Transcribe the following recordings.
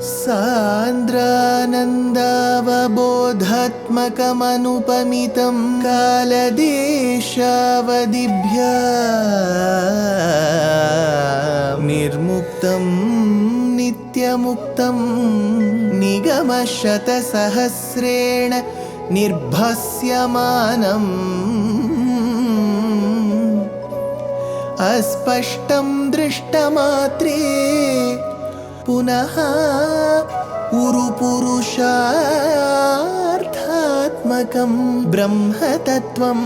सान्द्रानन्दावबोधात्मकमनुपमितं कालदेशावदिभ्या निर्मुक्तं नित्यमुक्तं निगमशतसहस्रेण निर्भास्यमानम् अस्पष्टं दृष्टमात्रे पुनः उरुपुरुषार्थात्मकं ब्रह्मतत्त्वं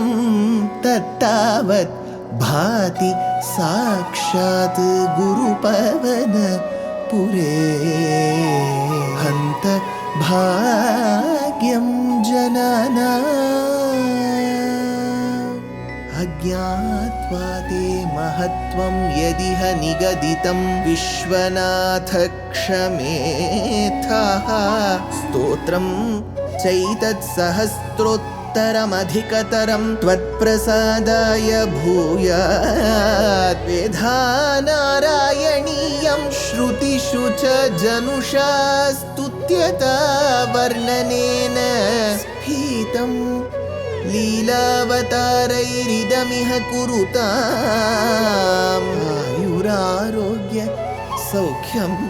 तत्तावत् भाति साक्षात् गुरुपवनपुरे हन्त भाग्यं जनानाम् अज्ञात्वा ते महत्त्वं यदिह निगदितं विश्वनाथ क्षमेथः स्तोत्रं चैतत्सहस्रोत्तरमधिकतरं त्वत्प्रसादाय भूयात् वेधा नारायणीयं श्रुतिषु च जनुषा स्तुत्यता वर्णनेन स्फीतं लीलावतारैरिदमिह कुरुताम् आयुरारोग्य सौख्यम्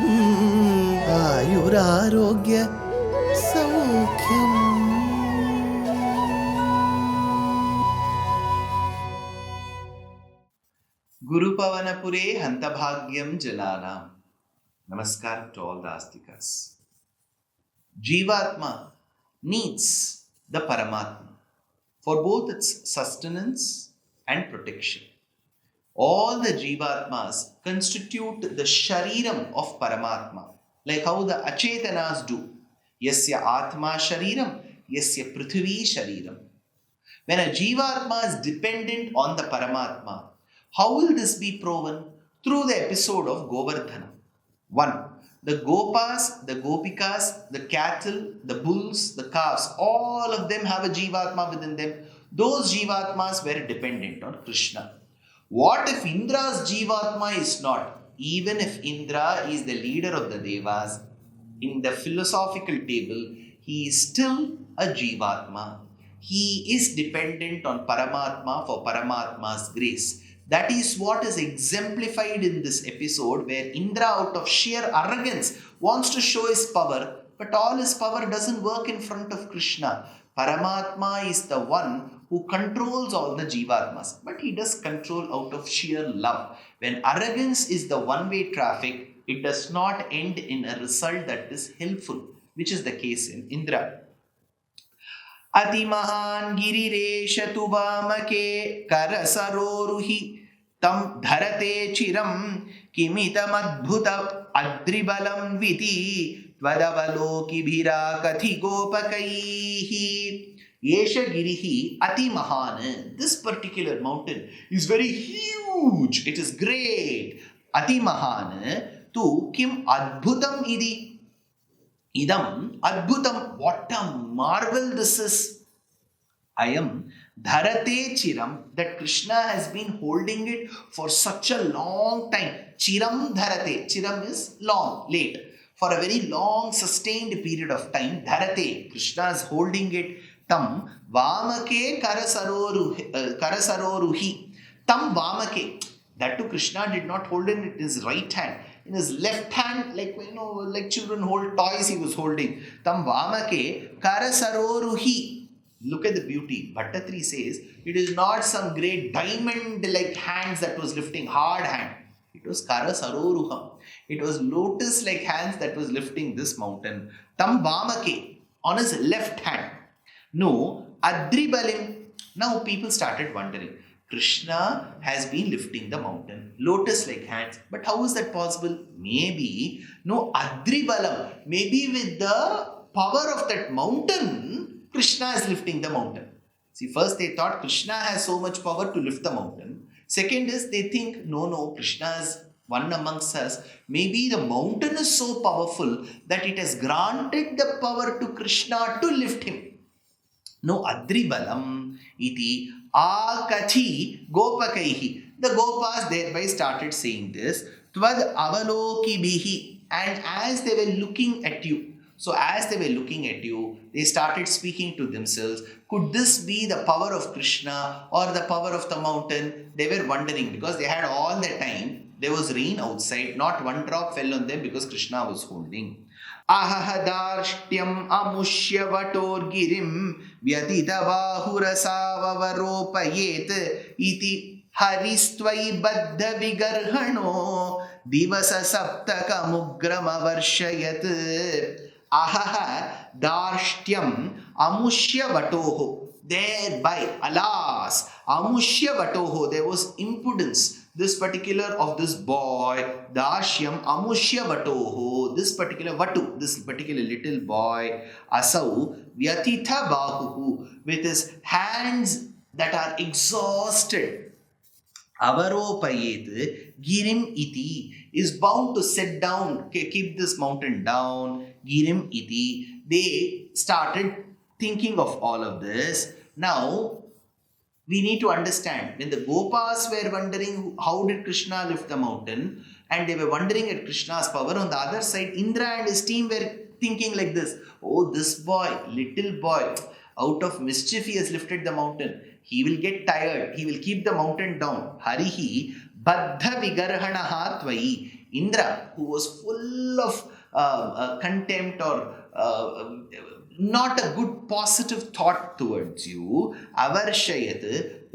आयुरारोग्य सौख्यम्. Gurupavanapure Hantabhagyam Jalanam. Namaskar to all the Astikas. Jivatma needs the paramatma for both its sustenance and protection. All the Jivatmas constitute the Shariram of Paramatma, like how the Achetanas do. Yasya Atma Shariram, Yasya Prithvi Shariram. When a Jivatma is dependent on the Paramatma, how will this be proven? Through the episode of Govardhana. 1. The Gopas, the Gopikas, the cattle, the bulls, the calves, all of them have a Jivatma within them. Those Jivatmas were dependent on Krishna. What if Indra's Jivatma is not? Even if Indra is the leader of the Devas, in the philosophical table, he is still a Jivatma. He is dependent on Paramatma for Paramatma's grace. That is what is exemplified in this episode, where Indra, out of sheer arrogance, wants to show his power, but all his power doesn't work in front of Krishna. Paramatma is the one who controls all the Jivatmas, but he does control out of sheer love. When arrogance is the one-way traffic, it does not end in a result that is helpful, which is the case in Indra. Ati mahan giriresha tuvamake karasaroruhi tam dharate chiram kimitam adbhuta adribalam viti tvadavaloki bhira kathi gopakaihi. Yesha girihi ati mahan. This particular mountain is very huge. It is great. Ati mahan tu kim adbhutam idi. Idam adbhutam, what a marvel this is. I am dharate chiram, that Krishna has been holding it for such a long time. Chiram dharate, chiram is long, late. For a very long sustained period of time, dharate, Krishna is holding it. Tam vamake karasaroruhi. Tam vamake, that too Krishna did not hold it in his right hand. In his left hand, like children hold toys, he was holding. Tam vamake karasaroruhi. Look at the beauty. Bhaṭṭatiri says, it is not some great diamond-like hands that was lifting, hard hand. It was karasaroruham. It was lotus-like hands that was lifting this mountain. Tam vamake, on his left hand. No, adribalim. Now people started wondering. Krishna has been lifting the mountain, lotus-like hands. But how is that possible? Maybe, no, adribalam. Maybe with the power of that mountain, Krishna is lifting the mountain. See, first they thought Krishna has so much power to lift the mountain. Second is they think, no, Krishna is one amongst us. Maybe the mountain is so powerful that it has granted the power to Krishna to lift him. No, adribalam iti akathi gopakaihi. The Gopas thereby started saying this. Tvad avalokibihi. And as they were looking at you, so as they were looking at you, they started speaking to themselves, could this be the power of Krishna or the power of the mountain? They were wondering because they had all the time. There was rain outside, not one drop fell on them because Krishna was holding. Ahadarshtyam amushya vatorgirim vyatita bahurasavavaropayet iti haristvai baddha vigarhano divasa saptaka mugrama varshayat. Ahaha darshtyam amushya vatoho. Thereby, alas, amushya vatoho, there was impudence. This particular of this boy, Dashyam amushya vatoho, this particular vatu, this particular little boy, asau vyatitha bahuhu, with his hands that are exhausted. Avaropayet girim iti, is bound to set down, keep this mountain down. Girim iti. They started thinking of all of this. Now, we need to understand, when the Gopas were wondering how did Krishna lift the mountain, and they were wondering at Krishna's power, on the other side, Indra and his team were thinking like this, oh, this boy, little boy, out of mischief he has lifted the mountain. He will get tired. He will keep the mountain down. Harihi baddha vigarhanaha tvai. Indra, who was full of contempt or not a good positive thought towards you, avarshayat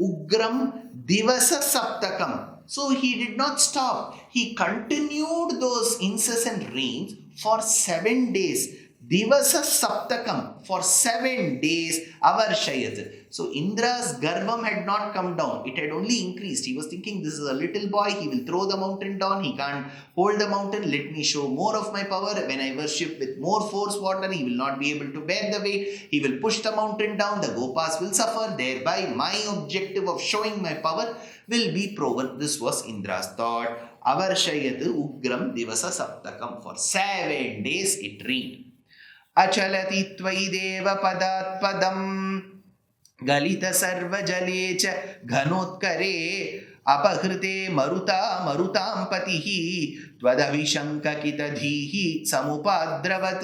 ugram divasa saptakam. So he did not stop. He continued those incessant rains for 7 days. Divasa saptakam, for 7 days, avarshayat. So Indra's garvam had not come down. It had only increased. He was thinking, this is a little boy. He will throw the mountain down. He can't hold the mountain. Let me show more of my power. When I worship with more force water, he will not be able to bear the weight. He will push the mountain down. The Gopas will suffer. Thereby, my objective of showing my power will be proven. This was Indra's thought. Avarshayat ugram divasa saptakam. For 7 days it rained. Achalati tvai deva padat padam galita sarva jale cha ghanotkare apahrite maruta marutam patihi tvadavishanka kitadhihi samupadravat.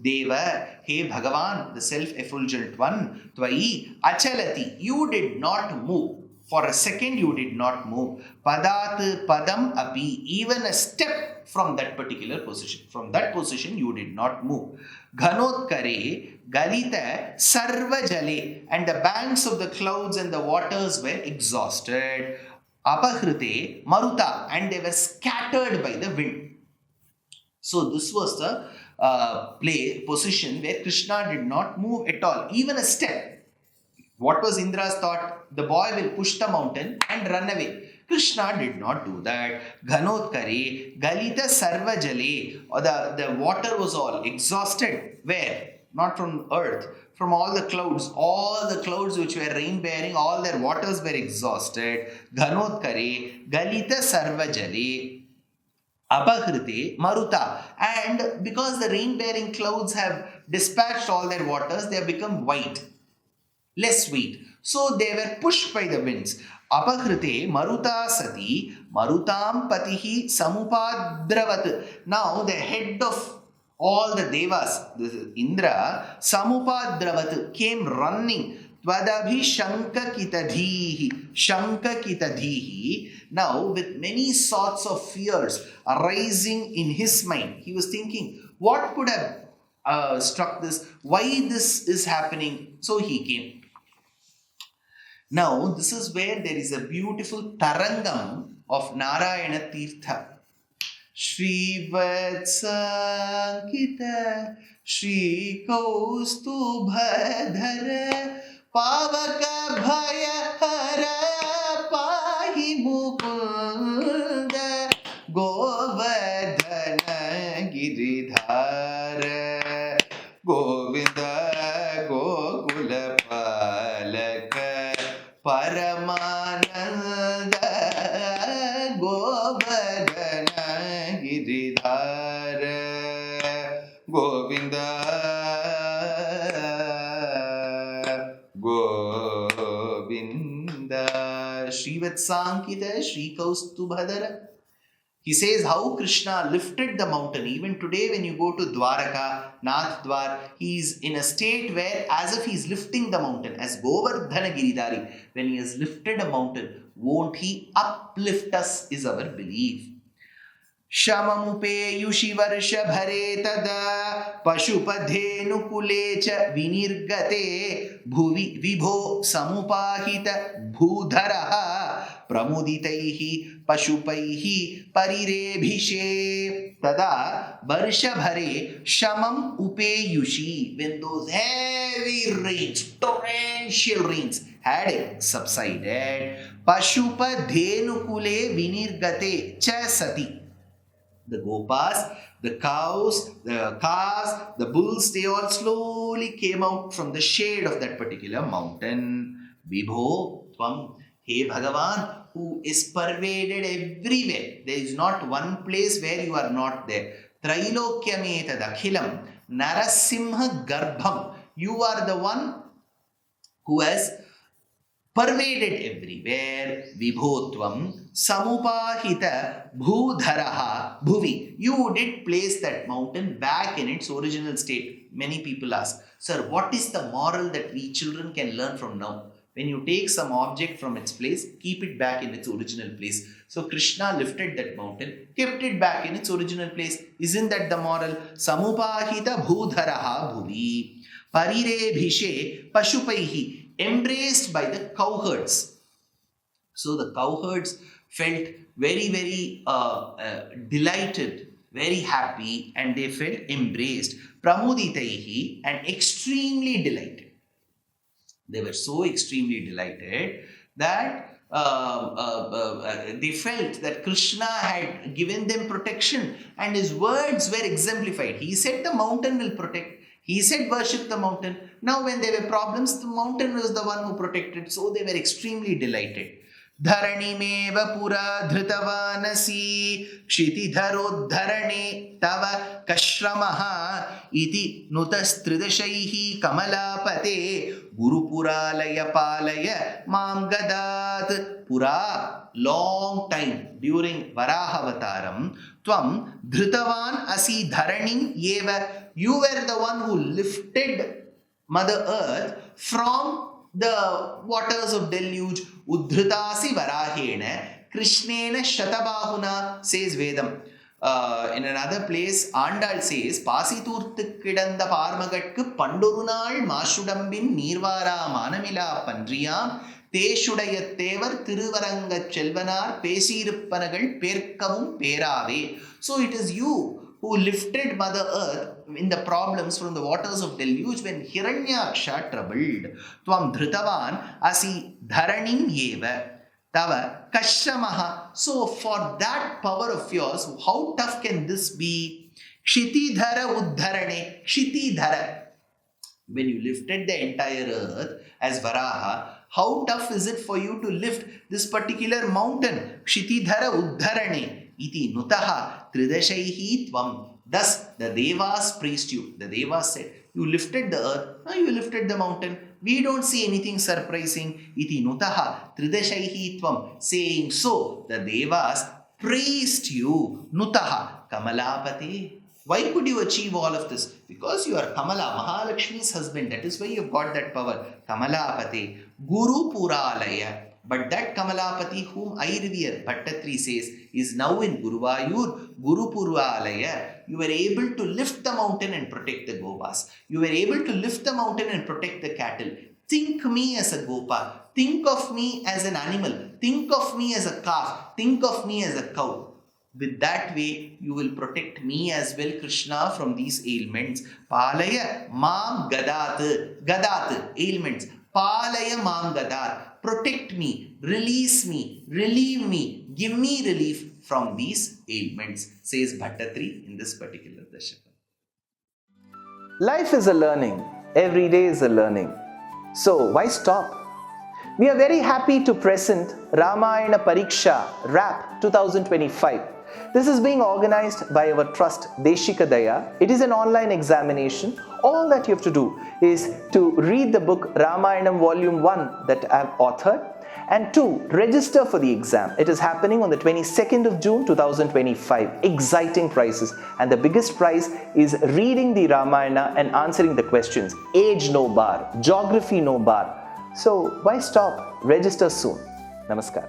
Deva, hey Bhagavan, the self-effulgent one, tvai achalati, you did not move. For a second you did not move. Padat padam api, even a step from that particular position. From that position you did not move. Ghanotkare galita sarva jale, and the banks of the clouds and the waters were exhausted. Apahrite maruta, and they were scattered by the wind. So this was the position where Krishna did not move at all, even a step. What was Indra's thought? The boy will push the mountain and run away. Krishna did not do that. Ghanotkare galita sarva jale, or the water was all exhausted. Where? Not from earth, from all the clouds. All the clouds which were rain bearing, all their waters were exhausted. Ghanotkare galita sarva jale apahrite maruta, and because the rain bearing clouds have dispatched all their waters, they have become white, less sweet. So they were pushed by the winds. Apahrite maruta sati marutam patihi samupadravat. Now the head of all the devas, Indra, samupadravat, came running. Tvadabhi shanka kitadhihi. Shanka kitadhihi. Now with many sorts of fears arising in his mind, he was thinking, what could have struck this? Why this is happening? So he came. Now, this is where there is a beautiful tarangam of Nārāyaṇa Tirtha. Shri Vatsankita Shri Kaustubhadhara Pavaka Bhayahara Pahi Mukunda Govardhana Giridhara Govinda Gokula Palaka Paramananda Govardhana Giridhara Govinda Govinda Shri Vatsankita Shri Kaustubhadhara. He says how Krishna lifted the mountain. Even today when you go to Dwaraka, Nath Dwar, he is in a state where as if he is lifting the mountain. As Govardhana Giridhari, when he has lifted a mountain, won't he uplift us is our belief. शममुपेयुषि वर्षभरे तदा पशुपधेनुकुले च विनिर्गते भुवि विभो समुपाहित भूधरः प्रमुदितैः पशुपैः परिरेभिषे तदा वर्षभरे शमम् उपेयुषि. When those heavy rains, torrential rains had subsided, पशुपधेनुकुले विनिर्गते च सति. The gopas, the cows, the calves, the bulls, they all slowly came out from the shade of that particular mountain. Vibho Tvam, Hey Bhagavan, who is pervaded everywhere. There is not one place where you are not there. Trailokyameta dakhilam, Narasimha Garbham. You are the one who has pervaded everywhere. Vibhotvam samupahita bhudharaha bhuvi. You did place that mountain back in its original state. Many people ask, sir, what is the moral that we children can learn from now? When you take some object from its place, keep it back in its original place. So Krishna lifted that mountain, kept it back in its original place. Isn't that the moral? Samupahita bhudharaha bhuvi. Parirebhishe pashupaihi. Embraced by the cowherds. So the cowherds felt very, very delighted, very happy, and they felt embraced. Pramuditaihi, and extremely delighted. They were so extremely delighted that they felt that Krishna had given them protection, and his words were exemplified. He said the mountain will protect. He said worship the mountain. Now when there were problems, the mountain was the one who protected. So they were extremely delighted. Dharanimeva pura dhritavanasi kshitidharodharane tava kashramaha iti nutastridashaihi kamalapate gurupuralaya palaya mam gadat. Pura, long time during Varahavatāram, tvam dhritavan asi dharanim yeva. You were the one who lifted Mother Earth from the waters of deluge. Udhritasi varahena krishnena shatabahuna, says Vedam. In another place, Andal says, Pasiturthu kidanda parmagatku pandurunal mashudambin nirvara manamila pandriyam Teshudayathevar Thiruvaranga Chelvanar Pesirupanagal Perkavum Perave. So it is you who lifted Mother Earth in the problems from the waters of deluge when Hiranyaksha troubled. Tvam dhritavan asi dharanim yeva tava kashramaha. So for that power of yours, how tough can this be? Kshitidhara uddharane. Kshitidhara. When you lifted the entire earth as Varaha, how tough is it for you to lift this particular mountain? Kshitidhara uddharane. Iti nutaha tridashaihi tvam. Thus the Devas praised you. The Devas said, you lifted the earth, you lifted the mountain. We don't see anything surprising. Iti nutaha tridashaihi tvam. Saying so, the Devas praised you. Nutaha kamalapate. Why could you achieve all of this? Because you are Kamala, Mahalakshmi's husband. That is why you have got that power. Kamalapate. Guru Puralaya. But that Kamalapati whom I revere, Bhaṭṭatiri says, is now in Guruvayur, Guru Puralaya. You were able to lift the mountain and protect the Gopas. You were able to lift the mountain and protect the cattle. Think me as a Gopa. Think of me as an animal. Think of me as a calf. Think of me as a cow. With that way, you will protect me as well, Krishna, from these ailments. Palaya mam gadat. Gadat, ailments. Palaya mam gadat. Protect me, release me, relieve me, give me relief from these ailments, says Bhaṭṭatiri in this particular Dashakam. Life is a learning. Every day is a learning. So why stop? We are very happy to present Nārāyaṇa Pariksha RAP 2025. This is being organized by our trust Deshikadaya. It is an online examination. All that you have to do is to read the book Ramayanam Volume 1 that I have authored And 2, register for the exam. It is happening on the 22nd of June 2025. Exciting prizes. And the biggest prize is reading the Ramayana and answering the questions. Age no bar, geography no bar. So why stop? Register soon. Namaskar.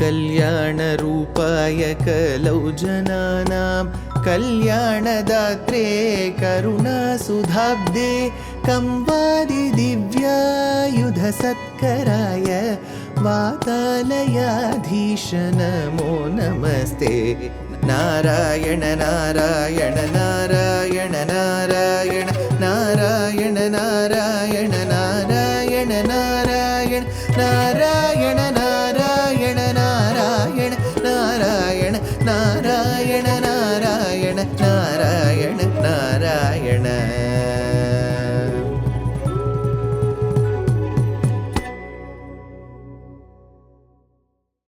कल्याणरूपाय कलौ जनानां कल्याणदात्रे करुणासुधाब्दे कंवादि दिव्यायुधसत्कराय वातालयाधीश नमो नमस्ते। नारायण नारायण नारायण नारायण नारायण नारायण नारायण नारायण नारायण नारायण नारायण नारायण नारायण नारायण नारायण